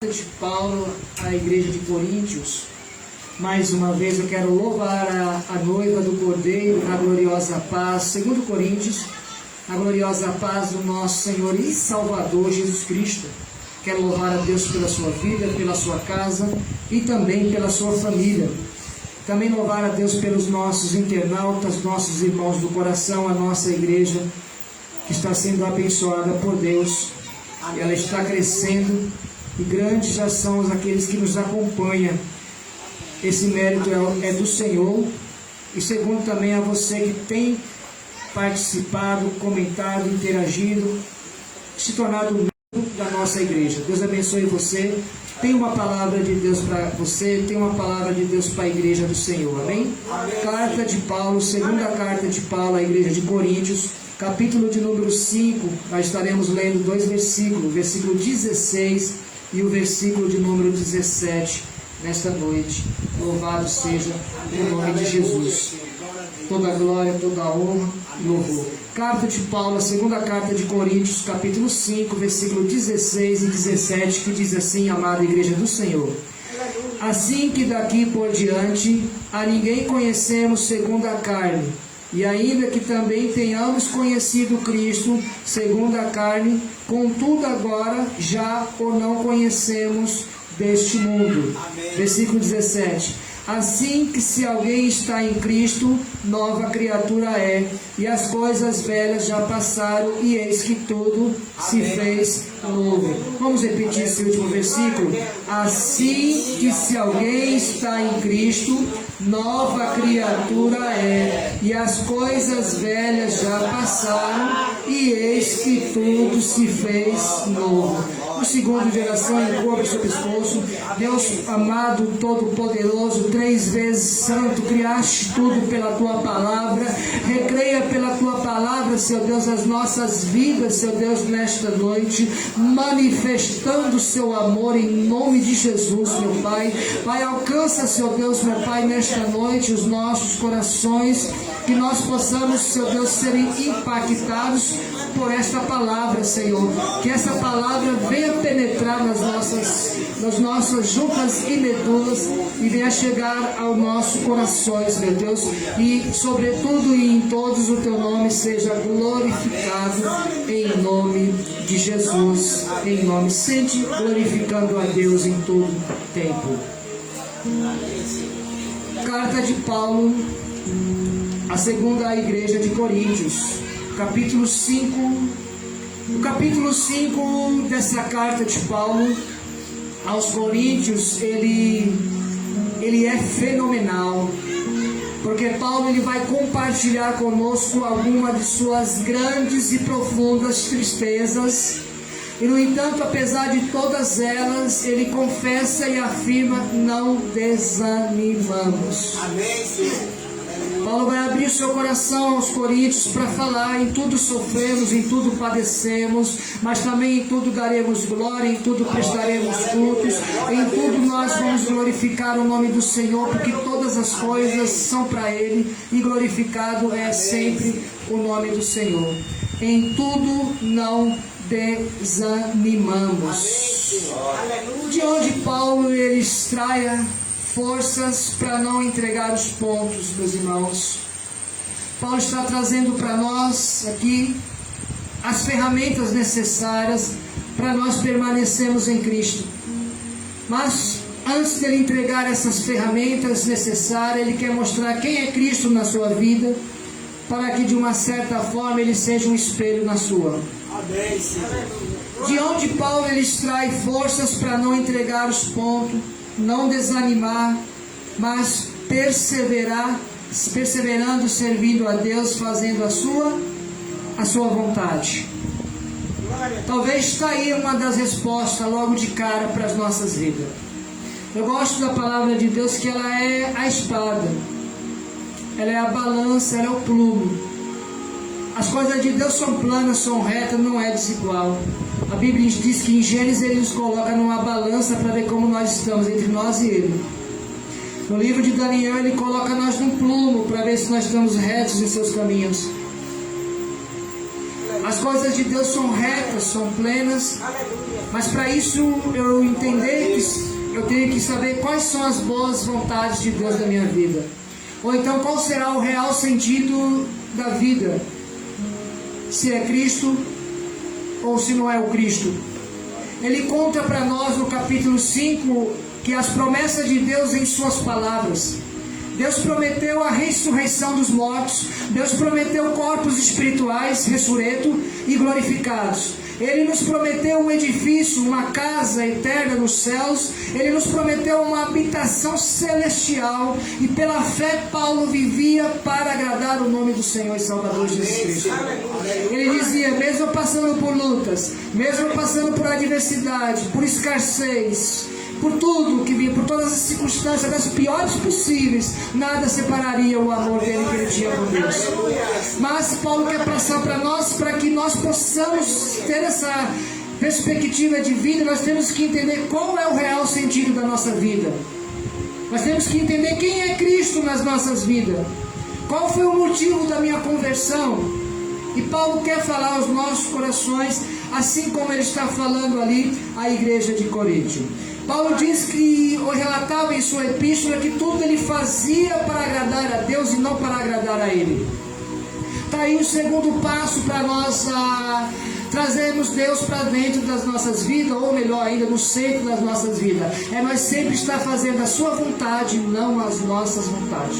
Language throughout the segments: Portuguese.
De Paulo à igreja de Coríntios. Mais uma vez eu quero louvar a noiva do Cordeiro na gloriosa paz, segundo Coríntios, a gloriosa paz do nosso Senhor e Salvador Jesus Cristo. Quero louvar a Deus pela sua vida, pela sua casa e também pela sua família. Também louvar a Deus pelos nossos internautas, nossos irmãos do coração, a nossa igreja que está sendo abençoada por Deus. Ela está crescendo e grandes já são aqueles que nos acompanham. Esse mérito é do Senhor. E segundo também a você que tem participado, comentado, interagido, se tornado membro da nossa igreja. Deus abençoe você. Tem uma palavra de Deus para você, tem uma palavra de Deus para a igreja do Senhor. Amém? Carta de Paulo, segunda carta de Paulo à igreja de Coríntios, capítulo de número 5. Nós estaremos lendo dois versículos, o versículo 16 e o versículo de número 17 nesta noite. Louvado seja o nome de Jesus. Toda glória, toda honra e louvor. Carta de Paulo, a segunda carta de Coríntios, capítulo 5, versículo 16 e 17, que diz assim: amada igreja do Senhor, assim que daqui por diante a ninguém conhecemos segundo a carne, e ainda que também tenhamos conhecido Cristo segundo a carne, contudo agora já o não conhecemos deste mundo. Amém. Versículo 17. Assim que se alguém está em Cristo, nova criatura é, e as coisas velhas já passaram, e eis que tudo se fez novo. Vamos repetir esse último versículo? Assim que se alguém está em Cristo, nova criatura é, e as coisas velhas já passaram, e eis que tudo se fez novo. O segundo geração encobre o seu pescoço. Deus amado, todo-poderoso, 3 vezes santo, criaste tudo pela tua palavra. Recreia pela tua palavra, Seu Deus, as nossas vidas, Seu Deus, nesta noite, manifestando o seu amor em nome de Jesus, meu Pai. Pai, alcança, Seu Deus, meu Pai, nesta noite os nossos corações, que nós possamos, Seu Deus, serem impactados por esta palavra, Senhor. Que essa palavra venha penetrar nas nossas juntas e medulas e venha chegar aos nossos corações, meu Deus. E, sobretudo e em todos, o Teu nome seja glorificado em nome de Jesus. Em nome, sente glorificando a Deus em todo tempo. Carta de Paulo, a segunda igreja de Coríntios, capítulo 5. O capítulo 5 dessa carta de Paulo aos Coríntios, ele é fenomenal, porque Paulo ele vai compartilhar conosco alguma de suas grandes e profundas tristezas. E, no entanto, apesar de todas elas, ele confessa e afirma: não desanimamos. Amém, Senhor. Paulo vai abrir o seu coração aos Coríntios para falar: em tudo sofremos, em tudo padecemos, mas também em tudo daremos glória, em tudo prestaremos cultos, em tudo nós vamos glorificar o nome do Senhor, porque todas as coisas são para Ele, e glorificado é sempre o nome do Senhor. Em tudo não desanimamos. De onde Paulo ele extrai forças para não entregar os pontos, meus irmãos? Paulo está trazendo para nós aqui as ferramentas necessárias para nós permanecermos em Cristo. Mas antes de ele entregar essas ferramentas necessárias, ele quer mostrar quem é Cristo na sua vida, para que de uma certa forma ele seja um espelho na sua. Amém, Senhor. De onde Paulo ele extrai forças para não entregar os pontos, não desanimar, mas perseverando, servindo a Deus, fazendo a sua vontade. Talvez está aí uma das respostas logo de cara para as nossas vidas. Eu gosto da palavra de Deus, que ela é a espada, ela é a balança, ela é o plumo. As coisas de Deus são planas, são retas, não é desigual. A Bíblia diz que em Gênesis ele nos coloca numa balança para ver como nós estamos, entre nós e Ele. No livro de Daniel ele coloca nós num plumo para ver se nós estamos retos em seus caminhos. As coisas de Deus são retas, são plenas, Mas para isso eu entender que eu tenho que saber quais são as boas vontades de Deus na minha vida. Ou então qual será o real sentido da vida. Se é Cristo ou se não é o Cristo. Ele conta para nós no capítulo 5 que as promessas de Deus em suas palavras. Deus prometeu a ressurreição dos mortos. Deus prometeu corpos espirituais ressurretos e glorificados. Ele nos prometeu um edifício, uma casa eterna nos céus. Ele nos prometeu uma habitação celestial. E pela fé Paulo vivia para agradar o nome do Senhor e Salvador Jesus Cristo. Ele dizia, mesmo passando por lutas, mesmo passando por adversidade, por escassez, por tudo que vinha, por todas as circunstâncias, das piores possíveis, nada separaria o amor dele que ele tinha por Deus. Mas Paulo quer passar para nós, para que nós possamos ter essa perspectiva de vida. Nós temos que entender qual é o real sentido da nossa vida. Nós temos que entender quem é Cristo nas nossas vidas. Qual foi o motivo da minha conversão? E Paulo quer falar aos nossos corações, assim como ele está falando ali à igreja de Coríntio. Paulo diz que, ou relatava em sua epístola, que tudo ele fazia para agradar a Deus e não para agradar a Ele. Está aí o segundo passo para nós trazermos Deus para dentro das nossas vidas, ou melhor ainda, no centro das nossas vidas. É nós sempre estar fazendo a sua vontade, não as nossas vontades.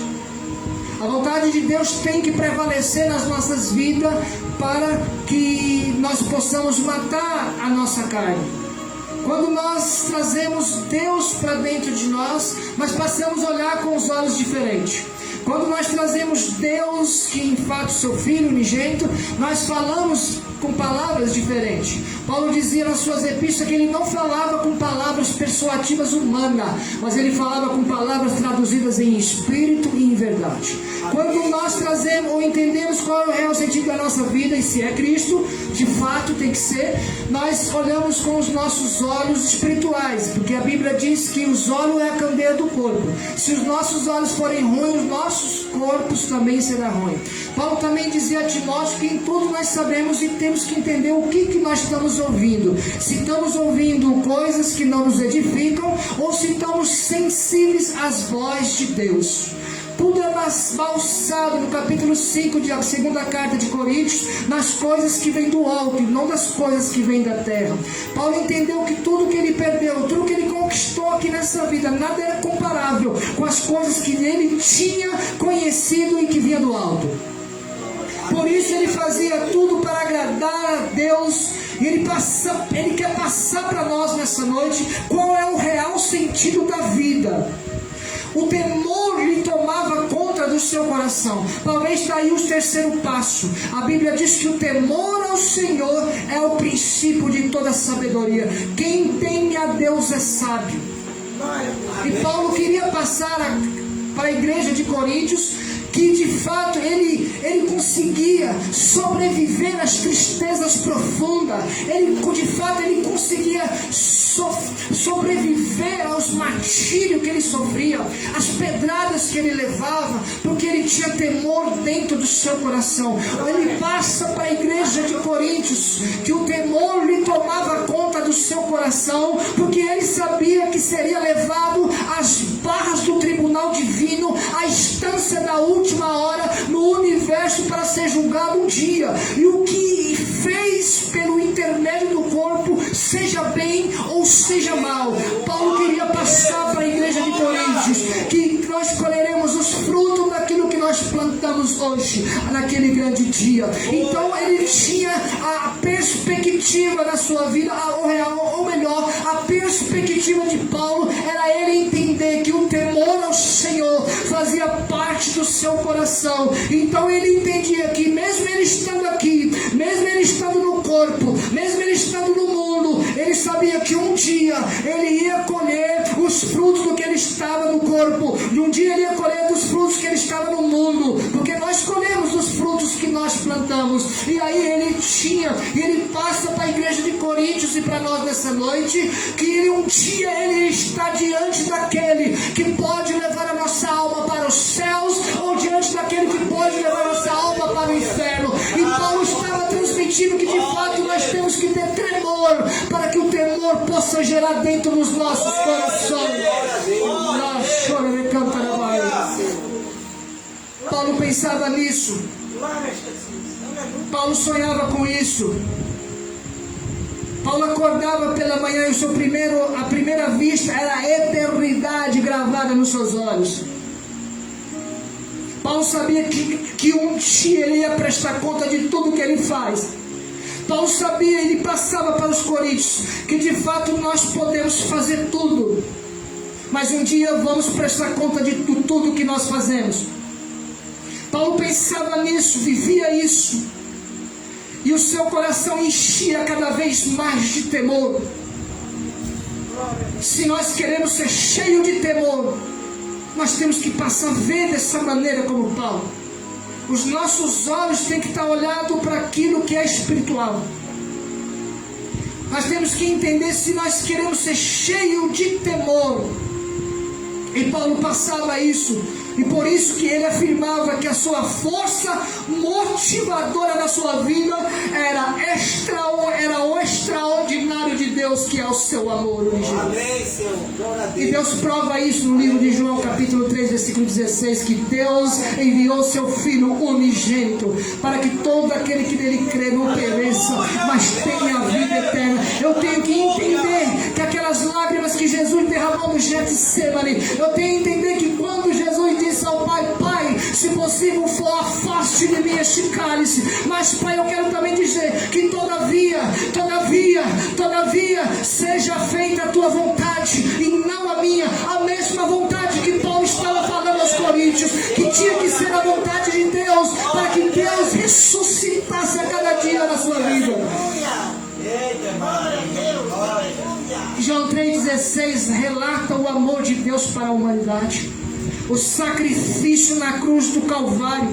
A vontade de Deus tem que prevalecer nas nossas vidas para que nós possamos matar a nossa carne. Quando nós trazemos Deus para dentro de nós passamos a olhar com os olhos diferentes. Quando nós trazemos Deus, que em fato seu Filho unigênito, nós falamos com palavras diferentes. Paulo dizia nas suas epístolas que ele não falava com palavras persuasivas humanas, mas ele falava com palavras traduzidas em espírito e em verdade. Quando nós trazemos ou entendemos qual é o real sentido da nossa vida, e se é Cristo, de fato tem que ser, nós olhamos com os nossos olhos espirituais, porque a Bíblia diz que os olhos é a candeia do corpo. Se os nossos olhos forem ruins, os nossos corpos também serão ruins. Paulo também dizia a Timóteo que em tudo nós sabemos e temos que entender o que nós estamos ouvindo. Se estamos ouvindo coisas que não nos edificam, ou se estamos sensíveis às vozes de Deus. Tudo é balsado no capítulo 5 da segunda carta de Coríntios, nas coisas que vêm do alto e não das coisas que vêm da terra. Paulo entendeu que tudo que ele perdeu, tudo que ele conquistou aqui nessa vida, nada era comparável com as coisas que ele tinha conhecido e que vinha do alto. Por isso ele fazia tudo para agradar a Deus. E ele quer passar para nós nessa noite qual é o real sentido da vida. O temor lhe tomava conta do seu coração. Talvez está aí o terceiro passo. A Bíblia diz que o temor ao Senhor é o princípio de toda sabedoria. Quem teme a Deus é sábio. E Paulo queria passar para a igreja de Coríntios que de fato ele conseguia sobreviver às tristezas profundas. De fato ele conseguia sobreviver aos martírios que ele sofria, às pedradas que ele levava, porque ele tinha temor dentro do seu coração. Ele passa para a igreja de Coríntios que o temor lhe tomava conta do seu coração, porque ele sabia que seria levado às barras do tribunal divino, à instância da última hora no universo, para ser julgado um dia. E o que fez pelo intermédio do corpo, seja bem ou seja mal, Paulo queria passar para a igreja de Coríntios que nós colheremos os frutos daquilo que nós plantamos hoje, naquele grande dia. Então ele tinha a perspectiva da sua vida, ou melhor, a perspectiva de Paulo era ele entender que o temor ao Senhor fazia parte do seu coração. Então ele entendia que mesmo ele estando aqui, mesmo ele estando no corpo, mesmo ele estando no mundo, ele sabia que um dia ele ia colher os frutos do que ele estava no corpo, e um dia ele ia colher dos frutos que ele estava no mundo, porque nós colhemos os frutos que nós plantamos. E aí ele passa para a igreja de Coríntios e para nós nessa noite, que um dia ele está diante daquele que pode levar a nossa alma para os céus, ou diante daquele que pode levar a nossa alma para o inferno. E Paulo estava transmitindo que de fato nós temos que ter tremor para que que o temor possa gerar dentro dos nossos corações. Paulo pensava nisso. Paulo sonhava com isso. Paulo acordava pela manhã e a primeira vista era a eternidade gravada nos seus olhos. Paulo sabia que um dia ele ia prestar conta de tudo que ele faz. Paulo sabia, ele passava para os coríntios, que de fato nós podemos fazer tudo, mas um dia vamos prestar conta de tudo que nós fazemos. Paulo pensava nisso, vivia isso, e o seu coração enchia cada vez mais de temor. Se nós queremos ser cheios de temor, nós temos que passar a ver dessa maneira como Paulo. Os nossos olhos têm que estar olhados para aquilo que é espiritual. Nós temos que entender se nós queremos ser cheios de temor. E Paulo passava isso. E por isso que ele afirmava que a sua força motivadora da sua vida era o extraordinário de Deus, que é o seu amor original. Amém, Senhor. E Deus prova isso no livro de João, capítulo 3, versículo 16, que Deus enviou seu Filho unigênito, para que todo aquele que nele crê não pereça, mas tenha a vida eterna. Eu tenho que entender que aquelas lágrimas que Jesus derramou no Getsemane, eu tenho que entender que quando Jesus disse ao Pai: Pai, se possível for, afaste de mim este cálice, mas Pai, eu quero também dizer que todavia, seja feita a tua vontade e não a minha. A mesma vontade que Paulo estava falando aos coríntios, que tinha que ser a vontade de Deus, para que Deus ressuscitasse a cada dia na sua vida. João 3,16 relata o amor de Deus para a humanidade, o sacrifício na cruz do Calvário,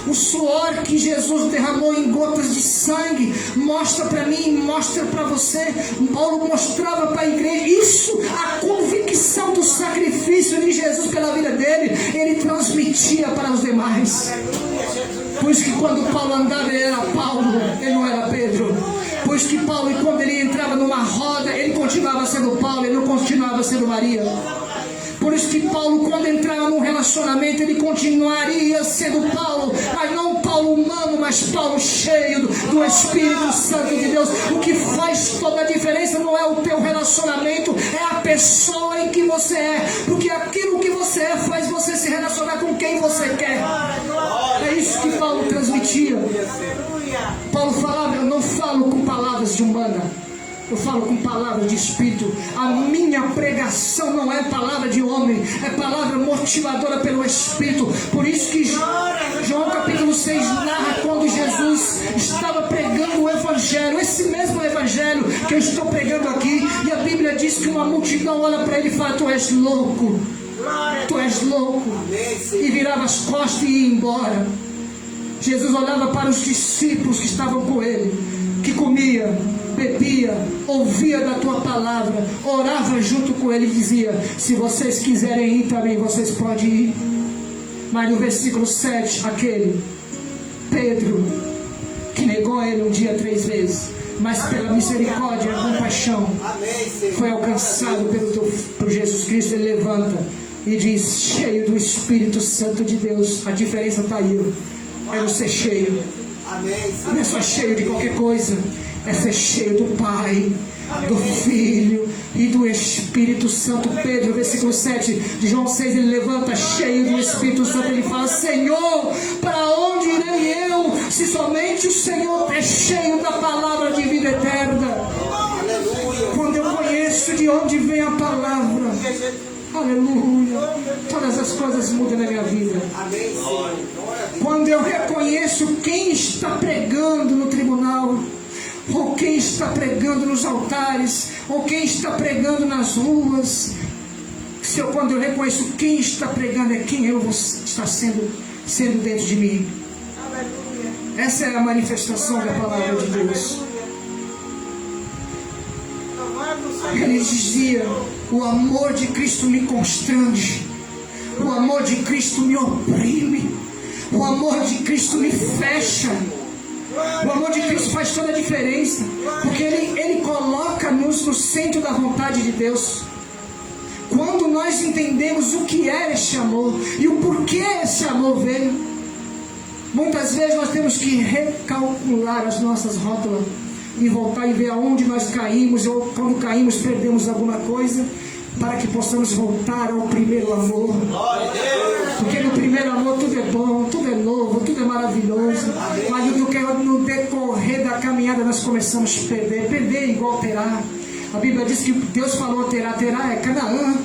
o suor que Jesus derramou em gotas de sangue. Mostra para mim, mostra para você. Paulo mostrava para a igreja isso, a convicção do sacrifício de Jesus pela vida dele, ele transmitia para os demais. Por isso que quando Paulo andava, ele era Paulo, ele não era Pedro. Por isso que Paulo, quando ele entrava numa roda, ele continuava sendo Paulo, ele não continuava sendo Maria. Por isso que Paulo, quando entrava num relacionamento, ele continuaria sendo Paulo, mas não Paulo humano, mas Paulo cheio do Espírito Santo de Deus. O que faz toda a diferença não é o teu relacionamento, é a pessoa em que você é, porque aquilo que você é faz você se relacionar com quem você quer. É isso que Paulo transmitia. Paulo falava: eu não falo com palavras de humana, eu falo com palavras de Espírito. A minha pregação não é palavra de homem, é palavra motivadora pelo Espírito. Por isso que João capítulo 6 narra quando Jesus estava pregando o Evangelho, esse mesmo Evangelho que eu estou pregando aqui, e a Bíblia diz que uma multidão olha para ele e fala: tu és louco, tu és louco, e virava as costas e ia embora. Jesus olhava para os discípulos que estavam com ele, que comia, bebia, ouvia da tua palavra, orava junto com ele e dizia: se vocês quiserem ir também, vocês podem ir. Mas no versículo 7, aquele Pedro, que negou ele um dia 3 vezes, mas pela misericórdia e a compaixão, foi alcançado por Jesus Cristo. Ele levanta e diz, cheio do Espírito Santo de Deus. A diferença está aí, é você cheio. Não é só cheio de qualquer coisa, é ser cheio do Pai, do Filho e do Espírito Santo. Pedro, versículo 7 de João 6, ele levanta cheio do Espírito Santo. Ele fala: Senhor, para onde irei eu, se somente o Senhor é cheio da palavra de vida eterna? Quando eu conheço de onde vem a palavra, aleluia, todas as coisas mudam na minha vida. Quando eu reconheço quem está pregando no tribunal, ou quem está pregando nos altares, ou quem está pregando nas ruas, quando eu reconheço quem está pregando, é quem eu vou estar sendo dentro de mim. Essa é a manifestação da palavra de Deus. Ele dizia: o amor de Cristo me constrange, o amor de Cristo me oprime, o amor de Cristo me fecha. O amor de Cristo faz toda a diferença, porque Ele coloca-nos no centro da vontade de Deus. Quando nós entendemos o que é esse amor e o porquê esse amor veio, muitas vezes nós temos que recalcular as nossas rótulas e voltar e ver aonde nós caímos, ou quando caímos perdemos alguma coisa, para que possamos voltar ao primeiro amor. Porque no primeiro amor tudo é bom, tudo é novo, tudo é maravilhoso. Mas no decorrer da caminhada nós começamos a perder igual Terá. A Bíblia diz que Deus falou Terá é Canaã.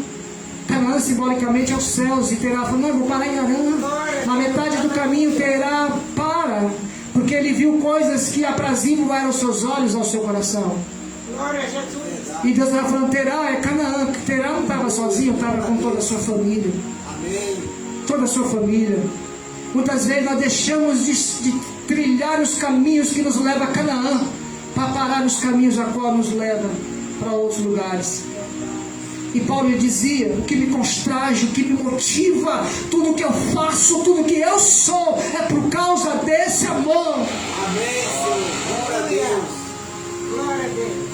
Canaã simbolicamente é os céus. E Terá falou, não, eu vou parar em Harã. Na metade do caminho Terá para, porque ele viu coisas que aprazível eram aos seus olhos, ao seu coração. E Deus estava falando, Terá é Canaã. Terá não estava sozinho, estava com toda a sua família. Toda a sua família. Muitas vezes nós deixamos de trilhar os caminhos que nos levam a Canaã, para parar nos caminhos a qual nos leva para outros lugares. E Paulo lhe dizia, o que me constrange, o que me motiva, tudo que eu faço, tudo que eu sou, é por causa desse amor. Amém, Senhor. Glória a Deus. Glória a Deus.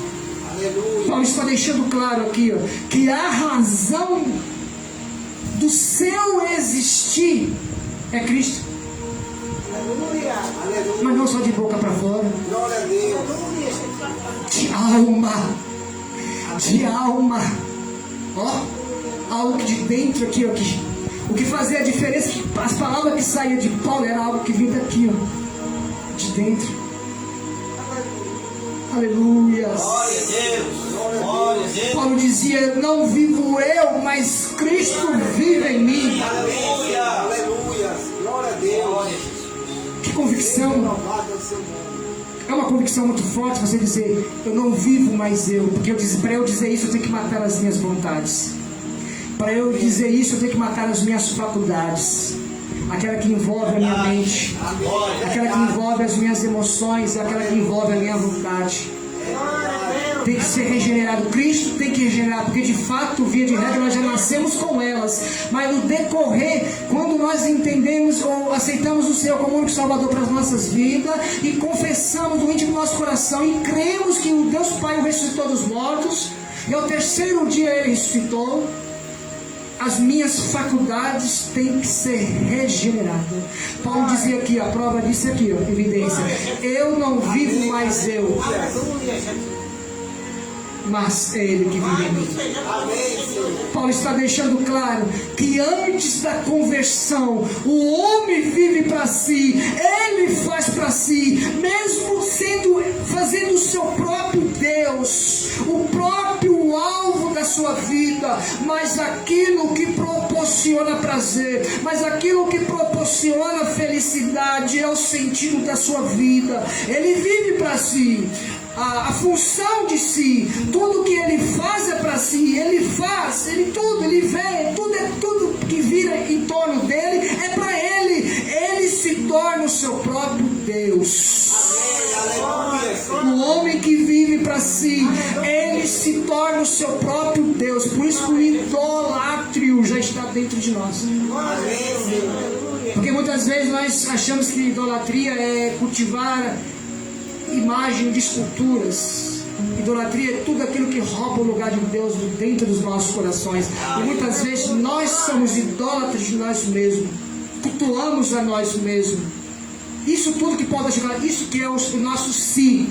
Aleluia. Paulo está deixando claro aqui, que a razão do seu existir é Cristo. Aleluia. Aleluia. Mas não só de boca para fora. Glória a Deus. De alma. De alma. Ó, algo de dentro aqui, ó. O que fazia a diferença é que as palavras que saíam de Paulo era algo que vinha daqui, ó. De dentro. Aleluia. Glória a Deus. Glória a Deus. Paulo dizia, não vivo eu, mas Cristo vive em mim. Aleluia. Aleluia. Glória a Deus. Que convicção. Louvado é o seu nome. É uma convicção muito forte você dizer, eu não vivo mais eu. Porque para eu dizer isso eu tenho que matar as minhas vontades. Para eu dizer isso eu tenho que matar as minhas faculdades. Aquela que envolve a minha mente, aquela que envolve as minhas emoções, aquela que envolve a minha vontade. Tem que ser regenerado. Cristo tem que regenerar, porque de fato, via de regra, nós já nascemos com elas. Mas no decorrer, quando nós entendemos ou aceitamos o Senhor como único Salvador para as nossas vidas e confessamos do íntimo do nosso coração e cremos que o Deus Pai o ressuscitou dos mortos e ao terceiro dia Ele ressuscitou, as minhas faculdades têm que ser regeneradas. Paulo dizia aqui, a prova disso aqui, ó, evidência. Eu não vivo mais eu, mas é Ele que vive em mim. Paulo está deixando claro que antes da conversão, o homem vive para si, ele faz para si, mesmo fazendo o seu próprio Deus, o próprio alvo da sua vida, mas aquilo que proporciona prazer, mas aquilo que proporciona felicidade é o sentido da sua vida. Ele vive para si. A função de si, tudo que ele faz é para si, ele faz, ele vê, tudo que vira em torno dele é para ele se torna o seu próprio Deus. O homem que vive para si, ele se torna o seu próprio Deus. Por isso que o idolátrio já está dentro de nós. Porque muitas vezes nós achamos que idolatria é cultivar imagem de esculturas. Idolatria é tudo aquilo que rouba o lugar de Deus dentro dos nossos corações. E muitas vezes nós somos idólatras de nós mesmos, cultuamos a nós mesmos. Isso tudo que pode chegar, isso que é o nosso si.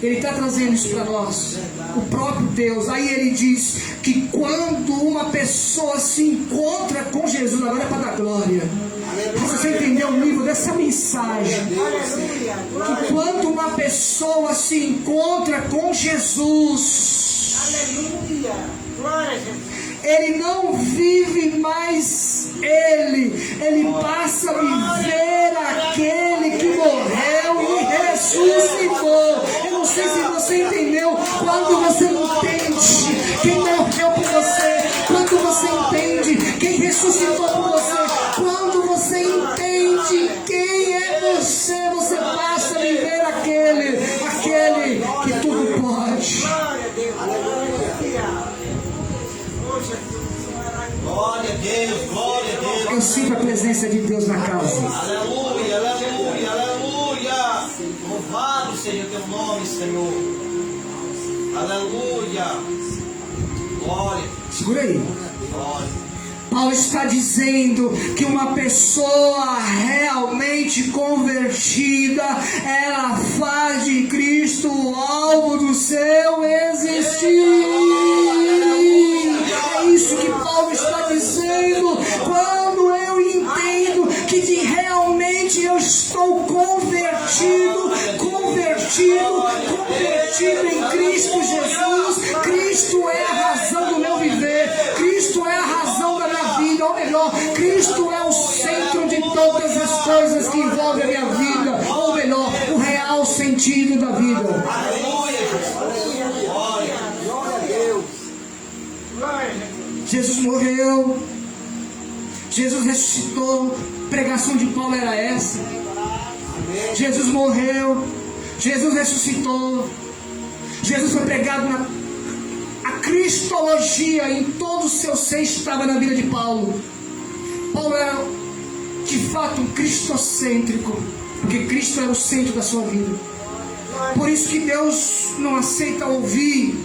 Ele está trazendo isso para nós, o próprio Deus. Aí ele diz que quando uma pessoa se encontra com Jesus, agora é para dar glória. Você entendeu o nível dessa mensagem? Que quando uma pessoa se encontra com Jesus, ele não vive mais ele passa a viver aquele que morreu e ressuscitou. Eu não sei se você entendeu. Quando você entende quem morreu por você, quando você entende quem ressuscitou por você, quando você entende quem é você, você passa a viver aquele que tudo pode. Glória a Deus, glória a Deus. Eu sinto a presença de Deus na casa. Aleluia, aleluia, aleluia. Senhor. Aleluia. Glória. Segura aí. Glória. Paulo está dizendo que uma pessoa realmente convertida, ela faz de Cristo o alvo do seu existir. É isso que Paulo está dizendo. Quando eu entendo que realmente eu estou convertido em Cristo Jesus, Cristo é a razão do meu viver, Cristo é a razão da minha vida, ou melhor, Cristo é o centro de todas as coisas que envolvem a minha vida, ou melhor, o real sentido da vida. Jesus morreu, Jesus ressuscitou, a pregação de Paulo era essa. Jesus morreu, Jesus ressuscitou, Jesus foi pregado a cristologia em todo o seu ser estava na vida de Paulo. Paulo era de fato um cristocêntrico, porque Cristo era o centro da sua vida. Por isso que Deus não aceita ouvir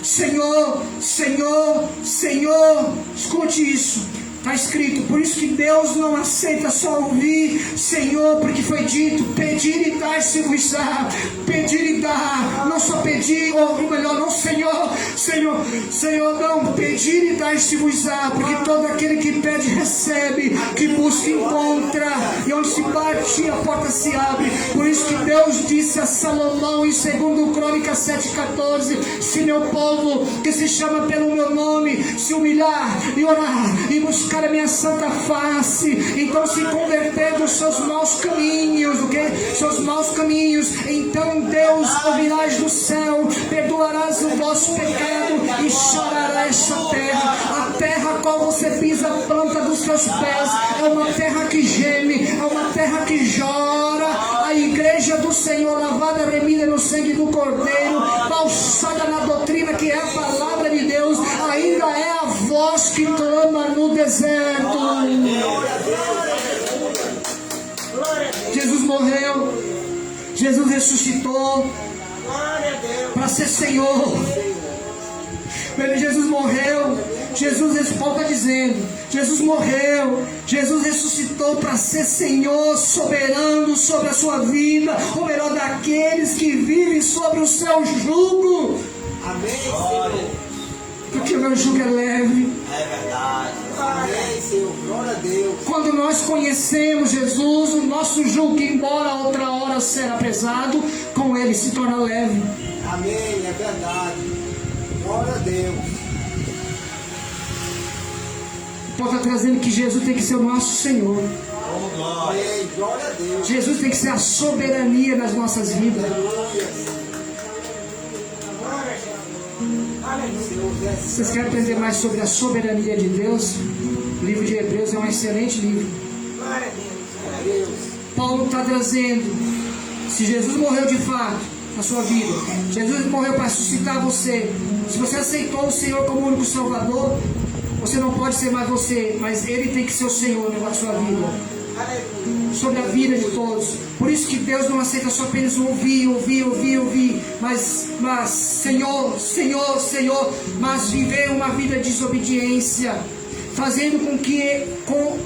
Senhor, Senhor, Senhor. Escute isso. Está escrito, por isso que Deus não aceita só ouvir Senhor, porque foi dito, pedir e dar-se-vos-á, pedir e dar, não só pedir, ou melhor, não Senhor, Senhor, Senhor, não, pedir e dar-se-vos-á, porque todo aquele que pede recebe, que busca encontra, e onde se bate a porta se abre. Por isso que Deus disse a Salomão em 2 Crônicas 7,14, se meu povo que se chama pelo meu nome se humilhar e orar e buscar a minha santa face, então se converter dos seus maus caminhos, seus maus caminhos, então Deus ouvirás do céu, perdoarás o vosso pecado e chorará esta terra. A terra a qual você pisa a planta dos seus pés é uma terra que geme, é uma terra que chora. A igreja do Senhor, lavada, remida no sangue do Cordeiro, calçada na doutrina que é a palavra de Deus, ainda é a voz que clama no deserto. Jesus morreu, Jesus ressuscitou para ser Senhor. Jesus morreu, Paulo está dizendo, Jesus morreu, Jesus ressuscitou para ser Senhor soberano sobre a sua vida, ou melhor, daqueles que vivem sobre o seu jugo. Amém, Senhor. Porque o meu jugo é leve. É verdade. Amém, Senhor. Glória a Deus. Quando nós conhecemos Jesus, o nosso jugo, que embora outra hora será pesado, com ele se torna leve. Amém, é verdade. Glória a Deus. Paulo está trazendo que Jesus tem que ser o nosso Senhor. Oh, glória. Amém, glória a Deus. Jesus tem que ser a soberania nas nossas vidas. Vocês querem aprender mais sobre a soberania de Deus? O livro de Hebreus é um excelente livro. Paulo está trazendo, se Jesus morreu de fato na sua vida, Jesus morreu para ressuscitar você. Se você aceitou o Senhor como único Salvador, você não pode ser mais você, mas Ele tem que ser o Senhor na sua vida, sobre a vida de todos. Por isso que Deus não aceita só apenas ouvir, mas Senhor, Senhor, Senhor, mas viver uma vida de desobediência, fazendo com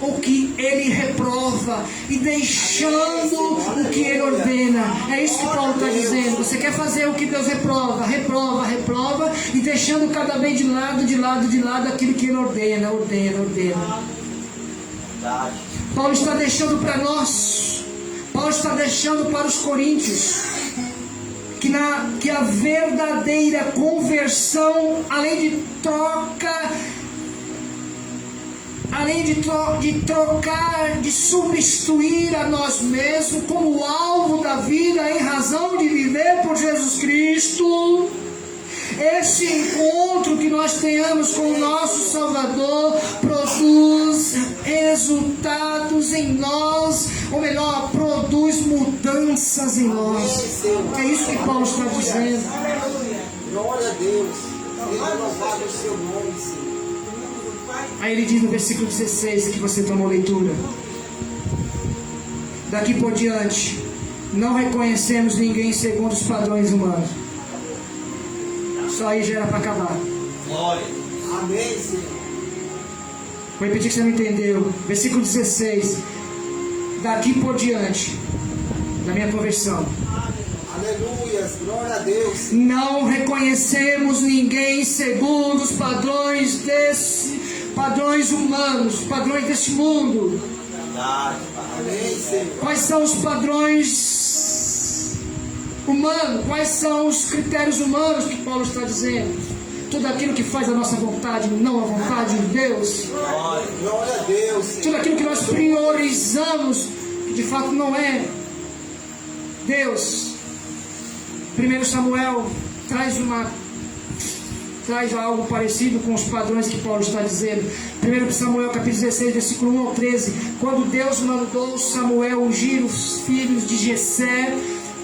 o que Ele reprova e deixando o que Ele ordena. É isso que Paulo está dizendo. Você quer fazer o que Deus reprova, e deixando cada vez de lado aquilo que Ele ordena. Paulo está deixando para nós, Paulo está deixando para os coríntios, que a verdadeira conversão, além de trocar, de substituir a nós mesmos como alvo da vida em razão de viver por Jesus Cristo, esse encontro que nós tenhamos com o nosso Salvador produz resultados em nós, ou melhor, produz mudanças em nós. É isso que Paulo está dizendo. Glória a Deus. Seja louvado o seu nome, Senhor. Aí ele diz no versículo 16 que você tomou leitura: daqui por diante não reconhecemos ninguém segundo os padrões humanos. Só aí já era para acabar. Glória. Amém, Senhor. Vou repetir que você não entendeu. Versículo 16. Daqui por diante, da minha conversão, Aleluia, glória a Deus. não reconhecemos ninguém segundo os padrões humanos, padrões deste mundo. Verdade. Amém, Senhor. Quais são os padrões humanos? Quais são os critérios humanos que Paulo está dizendo? Tudo aquilo que faz a nossa vontade, não a vontade de Deus. Glória a Deus, Senhor. Tudo aquilo que nós priorizamos, que de fato não é Deus. 1 Samuel traz algo parecido com os padrões que Paulo está dizendo. 1 Samuel capítulo 16, versículo 1 ao 13. Quando Deus mandou Samuel ungir os filhos de Jessé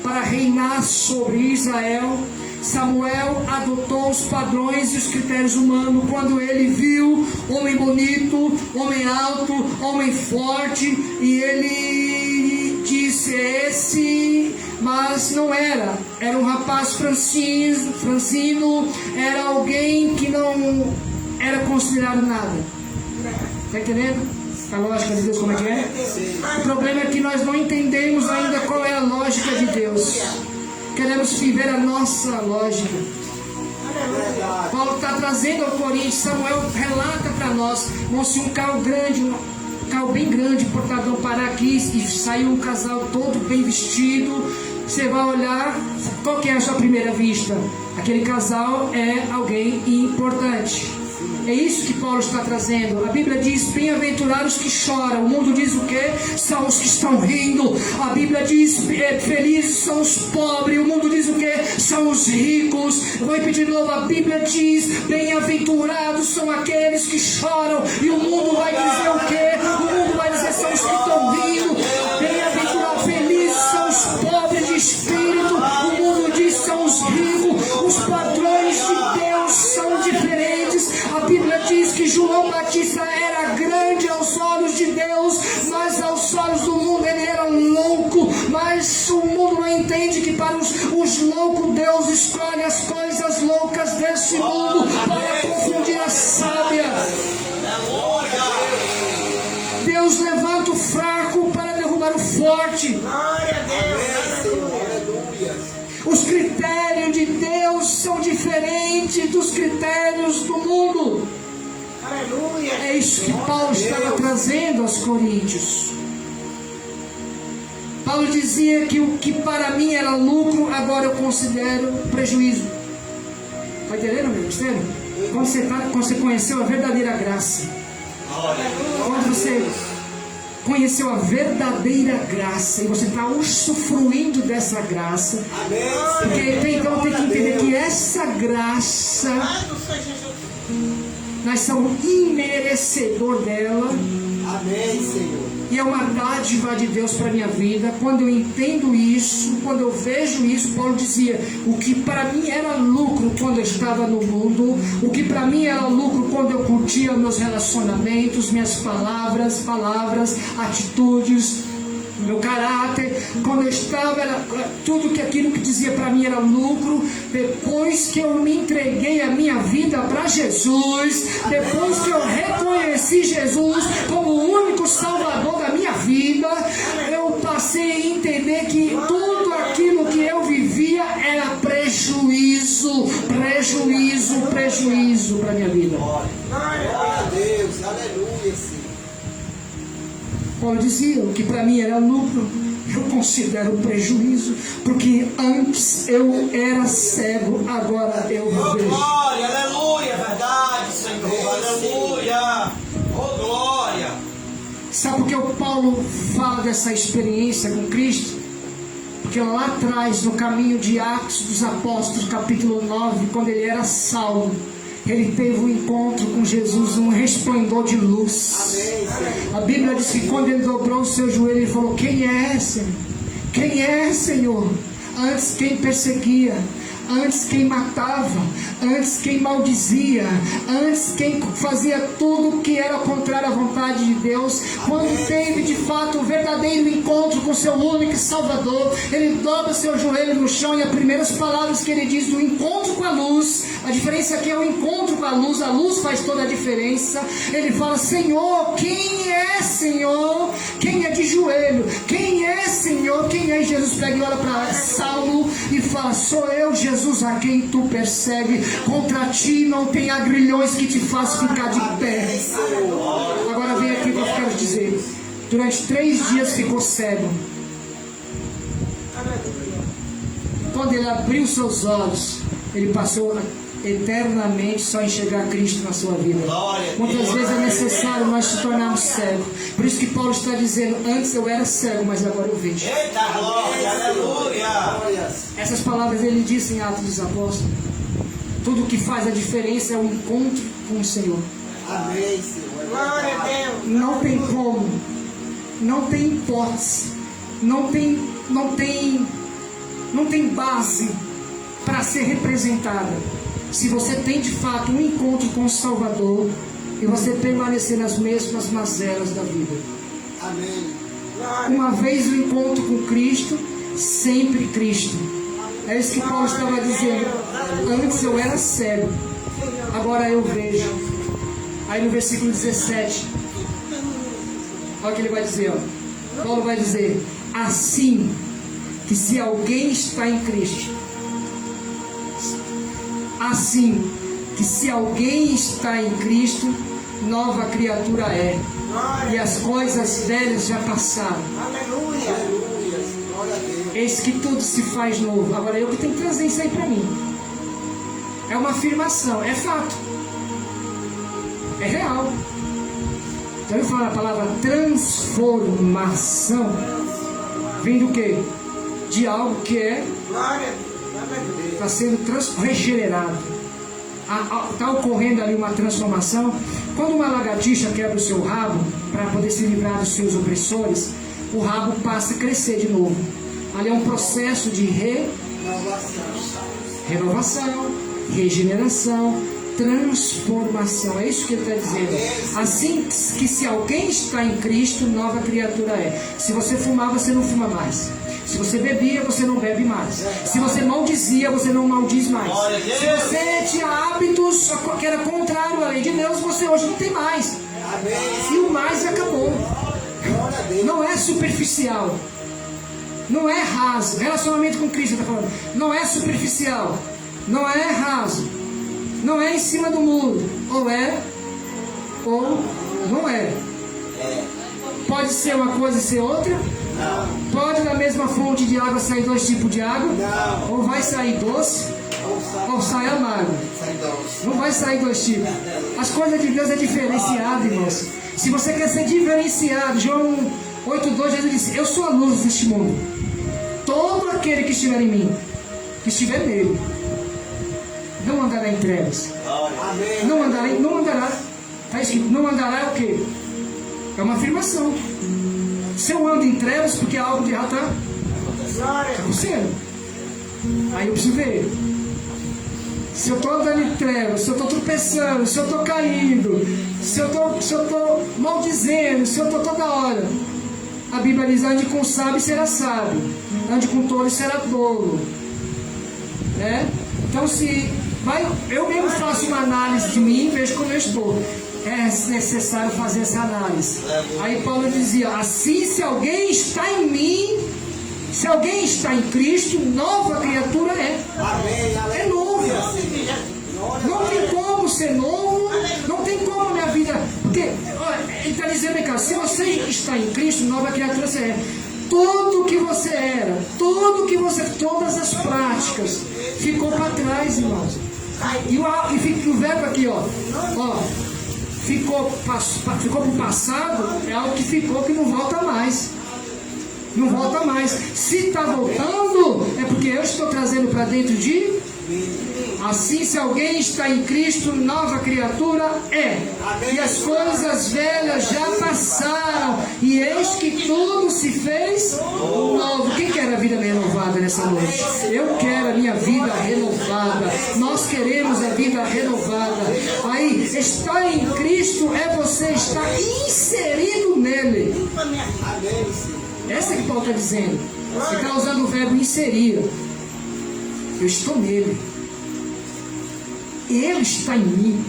para reinar sobre Israel, Samuel adotou os padrões e os critérios humanos. Quando ele viu homem bonito, homem alto, homem forte, e ele disse: esse, mas não era. Era um rapaz franzino, era alguém que não era considerado nada. Está entendendo a lógica de Deus como é que é? O problema é que nós não entendemos ainda qual é a lógica de Deus. Queremos viver a nossa lógica. Paulo está trazendo ao Coríntios. Samuel relata para nós: se um carro grande, um carro bem grande, portadão, parar aqui e saiu um casal todo bem vestido, você vai olhar, qual que é a sua primeira vista? Aquele casal é alguém importante. É isso que Paulo está trazendo. A Bíblia diz: bem-aventurados que choram. O mundo diz o quê? São os que estão rindo. A Bíblia diz: felizes são os pobres. O mundo diz o quê? São os ricos. Eu vou repetir de novo. A Bíblia diz: bem-aventurados são aqueles que choram. E o mundo vai dizer o quê? O mundo vai dizer: são os que estão rindo. Bem-aventurados, felizes são os pobres de espírito. O mundo diz: são os ricos. Os padrões de Deus são diferentes. A Bíblia diz que João Batista era grande aos olhos de Deus, mas aos olhos do mundo ele era louco. Mas o mundo não entende que para os loucos Deus escolhe as coisas loucas desse mundo para confundir a sábia. Deus levanta o fraco para derrubar o forte. Os critérios de Deus são diferentes dos critérios do mundo. Aleluia. É isso que Paulo estava trazendo aos Coríntios. Paulo dizia que o que para mim era lucro, agora eu considero prejuízo. Está entendendo, meu mistério? Quando você conheceu a verdadeira graça, quando você conheceu a verdadeira graça e você está usufruindo dessa graça, porque então tem que entender que essa graça nós somos imerecedor dela. Amém, Senhor. E é uma dádiva de Deus para a minha vida. Quando eu entendo isso, quando eu vejo isso, Paulo dizia: o que para mim era lucro quando eu estava no mundo, o que para mim era lucro quando eu curtia meus relacionamentos, minhas palavras, atitudes, meu caráter, quando eu estava, era tudo que aquilo que dizia para mim era lucro. Depois que eu me entreguei a minha vida para Jesus, depois que eu reconheci Jesus como o único salvador da minha vida, eu passei a entender que tudo aquilo que eu vivia era prejuízo para minha vida. Glória a Deus, aleluia, Senhor. Paulo dizia: o que para mim era lucro, eu considero prejuízo, porque antes eu era cego, agora eu vejo. Glória, aleluia, verdade, Senhor, aleluia, oh glória. Sabe por que o Paulo fala dessa experiência com Cristo? Porque lá atrás, no caminho de Atos dos Apóstolos, capítulo 9, quando ele era Saulo, ele teve um encontro com Jesus, um resplendor de luz. A Bíblia diz que quando ele dobrou o seu joelho, ele falou: quem é, Senhor? Quem é, Senhor? Antes quem perseguia, antes quem matava, antes quem maldizia, antes quem fazia tudo que era contrário à vontade de Deus, quando teve de fato o verdadeiro encontro com seu único Salvador, ele dobra seu joelho no chão e as primeiras palavras que ele diz do encontro com a luz, a diferença aqui é o encontro com a luz faz toda a diferença. Ele fala: Senhor, quem é Senhor? Quem é de joelho? Quem é Senhor? Quem é? Jesus pega e olha para Saulo e fala: sou eu, Jesus, a quem tu persegue. Contra ti não tem agrilhões que te façam ficar de pé. Agora vem aqui o que eu quero dizer. Durante 3 dias ficou cego. Quando ele abriu seus olhos, ele passou eternamente só enxergar Cristo na sua vida. Muitas vezes é necessário nós se tornarmos cegos. Por isso que Paulo está dizendo: antes eu era cego, mas agora eu vejo. Eita glória, aleluia. Essas palavras ele disse em Atos dos Apóstolos. Tudo que faz a diferença é o encontro com o Senhor. Amém, Senhor. Glória a Deus. Não tem como, não tem hipótese, não tem base para ser representada. Se você tem de fato um encontro com o Salvador e você permanecer nas mesmas mazelas da vida. Amém. Uma vez o encontro com Cristo, sempre Cristo. É isso que Paulo estava dizendo. Antes eu era cego, agora eu vejo. Aí no versículo 17, olha o que ele vai dizer. Paulo vai dizer: assim que se alguém está em Cristo, assim que se alguém está em Cristo, nova criatura é, e as coisas velhas já passaram. Aleluia. Glória a Deus. Eis que tudo se faz novo. Agora eu que tenho que trazer isso aí para mim. É uma afirmação, é fato, é real. Então eu falo a palavra transformação, vem do quê? De algo que é está sendo regenerado. Está ocorrendo ali uma transformação. Quando uma lagartixa quebra o seu rabo para poder se livrar dos seus opressores, o rabo passa a crescer de novo. Ali é um processo de renovação, regeneração, transformação. É isso que ele está dizendo. Assim que se alguém está em Cristo, nova criatura é. Se você fumar, você não fuma mais. Se você bebia, você não bebe mais. Se você maldizia, você não maldiz mais. Se você tinha hábitos que era contrário à lei de Deus, você hoje não tem mais. E o mais acabou. Não é superficial. Não é raso. Relacionamento com Cristo, está falando. Não é superficial. Não é raso. Não é em cima do muro. Ou é, ou não é. Pode ser uma coisa e ser outra? Não. Pode da mesma fonte de água sair 2 tipos de água? Não. Ou vai sair doce, ou sai amargo. Não vai sair 2 tipos. As coisas de Deus é diferenciado, irmãos. Se você quer ser diferenciado, João 8,2, Jesus disse: eu sou a luz deste mundo. Todo aquele que estiver em mim, que estiver nele, não andará em trevas. Não andará. Está escrito: não andará é o quê? É uma afirmação. Se eu ando em trevas, porque algo de errado está acontecendo. Aí eu preciso ver. Se eu estou andando em trevas, se eu estou tropeçando, se eu estou caindo, se eu estou maldizendo, se eu estou toda hora. A Bíblia diz: ande com sábio e será sábio, ande com tolo e será tolo. Então eu mesmo faço uma análise de mim e vejo como eu estou. É necessário fazer essa análise. Aí Paulo dizia: assim, se alguém está em mim, se alguém está em Cristo, nova criatura é. É novo. Não tem como ser novo. Não tem como a minha vida. Porque ele está dizendo, cara, se você está em Cristo, nova criatura você é. Tudo que você era, todas as práticas ficou para trás, irmãos. E o verbo aqui, ficou para o passado, é algo que ficou, que não volta mais. Não volta mais. Se está voltando, é porque eu estou trazendo para dentro de. Assim, se alguém está em Cristo, nova criatura é. E as coisas velhas já passaram, e eis que tudo se fez novo. Quem quer a vida renovada nessa noite? Eu quero a minha vida renovada. renovada. Nós queremos a vida renovada. Aí, estar em Cristo é você estar inserido nele. Amém, Senhor. Essa que Paulo está dizendo. Ele está usando o verbo inserir. Eu estou nele. Ele está em mim.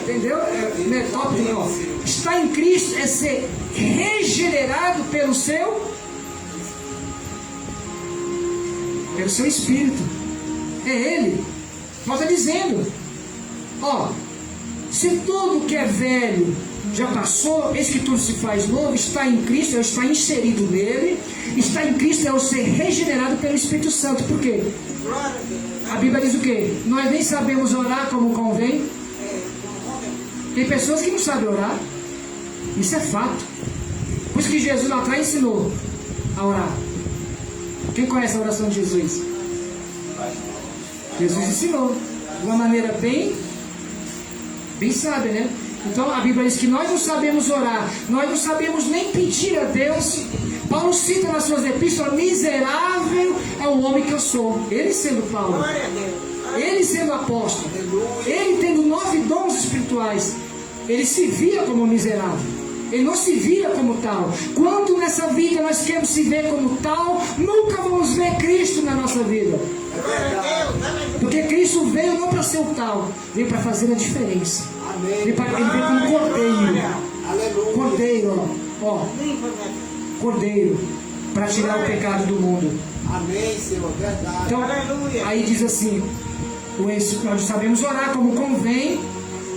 Entendeu? Não é top, não. Estar em Cristo é ser regenerado pelo seu Espírito. É Ele. Paulo está dizendo, ó, se tudo que é velho já passou, eis que tudo se faz novo. Está em Cristo, eu estar inserido nele. Está em Cristo é eu ser regenerado pelo Espírito Santo. Por quê? A Bíblia diz o quê? Nós nem sabemos orar como convém. Tem pessoas que não sabem orar. Isso é fato. Por isso que Jesus lá atrás ensinou a orar. Quem conhece a oração de Jesus? Jesus ensinou de uma maneira bem sábia, né? Então a Bíblia diz que nós não sabemos orar, nós não sabemos nem pedir a Deus. Paulo cita nas suas epístolas: miserável é o homem que eu sou. Ele sendo Paulo, ele sendo apóstolo, ele tendo 9 dons espirituais, ele se via como miserável. Ele não se via como tal. Quando nessa vida nós queremos se ver como tal, nunca vamos ver Cristo na nossa vida. Porque Cristo veio não para ser o tal, veio para fazer a diferença. Ele veio como cordeiro. Cordeiro, ó. Cordeiro, para tirar o pecado do mundo. Amém, Senhor, verdade. Então, aí diz assim: nós sabemos orar como convém,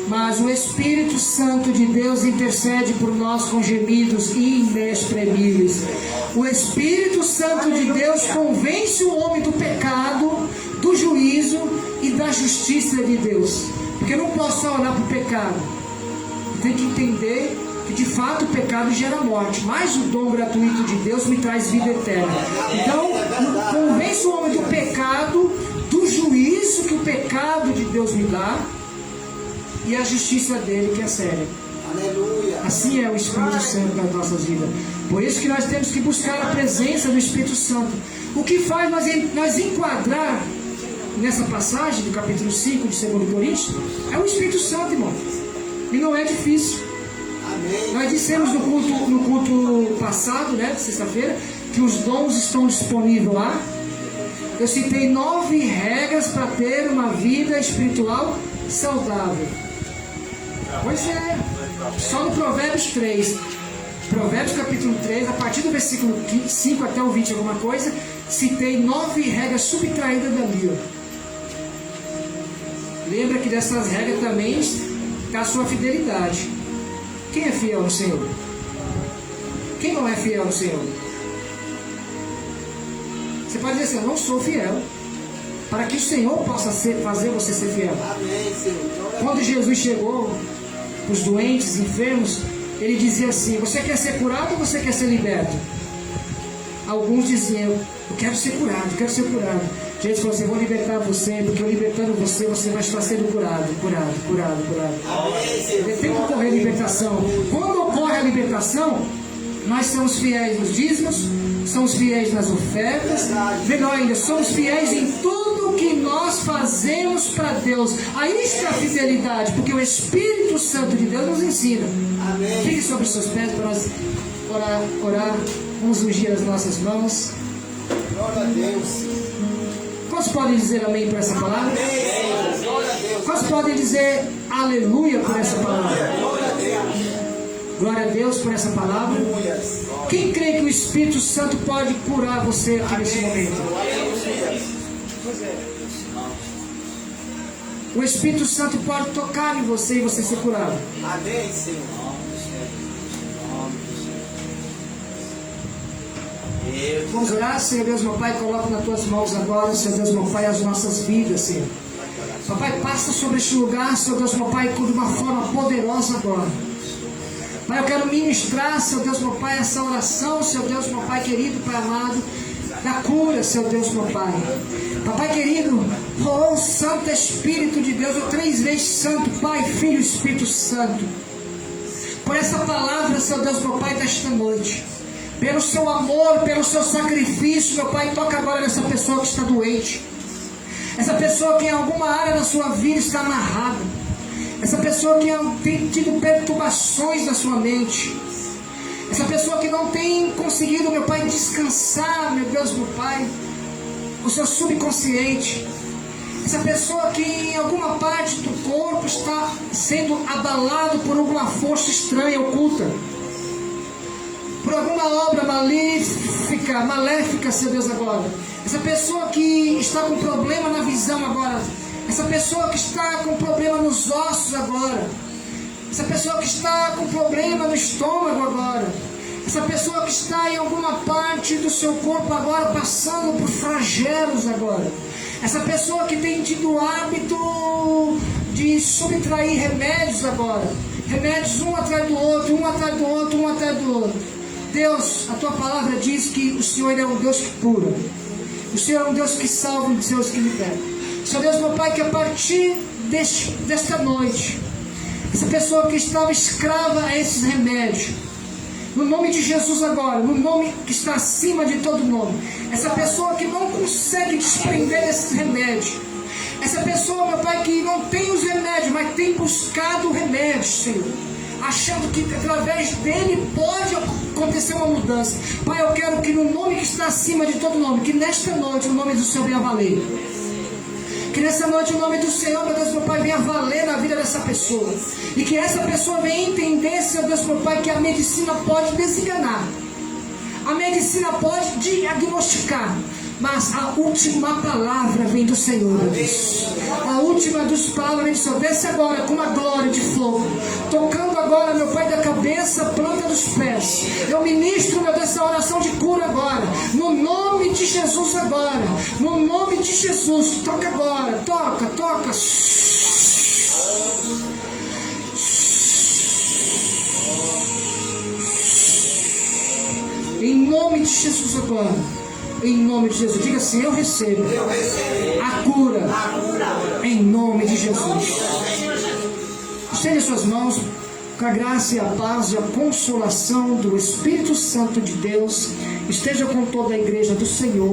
mas o Espírito Santo de Deus intercede por nós com gemidos inexprimíveis. O Espírito Santo de Deus convence o homem do pecado, do juízo e da justiça de Deus. Porque eu não posso só orar para o pecado. Tem que entender que de fato o pecado gera morte, mas o dom gratuito de Deus me traz vida eterna. Então, convence o homem do pecado, do juízo que o pecado de Deus me dá, e a justiça dele, que é séria. Aleluia. Assim é o Espírito Santo nas nossas vidas. Por isso que nós temos que buscar a presença do Espírito Santo. O que faz nós enquadrar nessa passagem do capítulo 5 de 2 Coríntios é o Espírito Santo, irmão. E não é difícil. Amém. Nós dissemos no culto passado, né, de sexta-feira, que os dons estão disponíveis lá. Eu citei 9 regras para ter uma vida espiritual saudável. Pois é, só no Provérbios 3, Provérbios capítulo 3, a partir do versículo 5 até o 20 alguma coisa, citei 9 regras subtraídas dali. Lembra que dessas regras também está a sua fidelidade. Quem é fiel no Senhor? Quem não é fiel no Senhor? Você pode dizer assim: eu não sou fiel, para que o Senhor possa fazer você ser fiel. Amém, Senhor. Quando Jesus chegou para os doentes, enfermos, ele dizia assim: você quer ser curado ou você quer ser liberto? Alguns diziam: eu quero ser curado, eu quero ser curado. Jesus falou assim: eu vou libertar você, porque eu libertando você, você vai estar sendo curado. Amém, Senhor. Tem que ocorrer a libertação. Quando ocorre a libertação, nós somos fiéis nos dízimos, somos fiéis nas ofertas, melhor ainda, somos fiéis em tudo que nós fazemos para Deus. Aí está a fidelidade, porque o Espírito Santo de Deus nos ensina. Amém. Fique sobre os seus pés para nós orar. Vamos ungir as nossas mãos. Glória a Deus. Quantos podem dizer amém por essa palavra? Amém, Senhor. Glória a Deus. Quantos podem dizer aleluia por essa palavra? Glória a Deus. Glória a Deus por essa palavra. Aleluia. Quem crê que o Espírito Santo pode curar você aqui nesse momento? Aleluia. O Espírito Santo pode tocar em você e você ser curado. Amém, Senhor. Vamos orar, Senhor Deus, meu Pai, coloca nas tuas mãos agora, Senhor Deus, meu Pai, as nossas vidas, Senhor. Papai, passa sobre este lugar, Senhor Deus, meu Pai, de uma forma poderosa agora. Pai, eu quero ministrar, Senhor Deus, meu Pai, essa oração, Senhor Deus, meu Pai querido, Pai amado, da cura, Senhor Deus, meu Pai. Papai querido, oh Santo Espírito de Deus, oh 3 vezes Santo, Pai, Filho e Espírito Santo, por essa palavra, Senhor Deus, meu Pai, desta noite, pelo seu amor, pelo seu sacrifício, meu Pai, toca agora nessa pessoa que está doente. Essa pessoa que em alguma área da sua vida está amarrada. Essa pessoa que tem tido perturbações na sua mente. Essa pessoa que não tem conseguido, meu Pai, descansar, meu Deus, meu Pai, o seu subconsciente. Essa pessoa que em alguma parte do corpo está sendo abalado por alguma força estranha, oculta. Por alguma obra maléfica, Seu Deus, agora. Essa pessoa que está com problema na visão agora. Essa pessoa que está com problema nos ossos agora. Essa pessoa que está com problema no estômago agora. Essa pessoa que está em alguma parte do seu corpo agora passando por flagelos agora. Essa pessoa que tem tido o hábito de subtrair remédios agora. Remédios um atrás do outro, um atrás do outro, um atrás do outro. Deus, a tua palavra diz que o Senhor é um Deus que cura. O Senhor é um Deus que salva, um Deus que libera. Senhor Deus, meu Pai, que a partir desta noite, essa pessoa que estava escrava a esses remédios, no nome de Jesus agora, no nome que está acima de todo nome, essa pessoa que não consegue desprender desses remédios, essa pessoa, meu Pai, que não tem os remédios, mas tem buscado remédios, Senhor, achando que através dele pode acontecer uma mudança. Pai, eu quero que no nome que está acima de todo nome, que nesta noite o nome do Senhor venha valer. Que nessa noite o nome do Senhor, meu Deus, meu Pai, venha valer na vida dessa pessoa. E que essa pessoa venha entender, Senhor Deus, meu Pai, que a medicina pode desenganar. A medicina pode diagnosticar. Mas a última palavra vem do Senhor, meu Deus. A última dos palavras vem do Senhor. Desce agora com uma glória de fogo. Tocando agora, meu Pai, da cabeça, planta dos pés. Eu ministro, meu Deus, essa oração de cura agora. No nome de Jesus agora. No nome de Jesus. Toca agora. Toca, toca. Em nome de Jesus agora. Em nome de Jesus. Diga assim: eu recebo a cura. Em nome de Jesus. Estende suas mãos com a graça e a paz e a consolação do Espírito Santo de Deus. Esteja com toda a igreja do Senhor.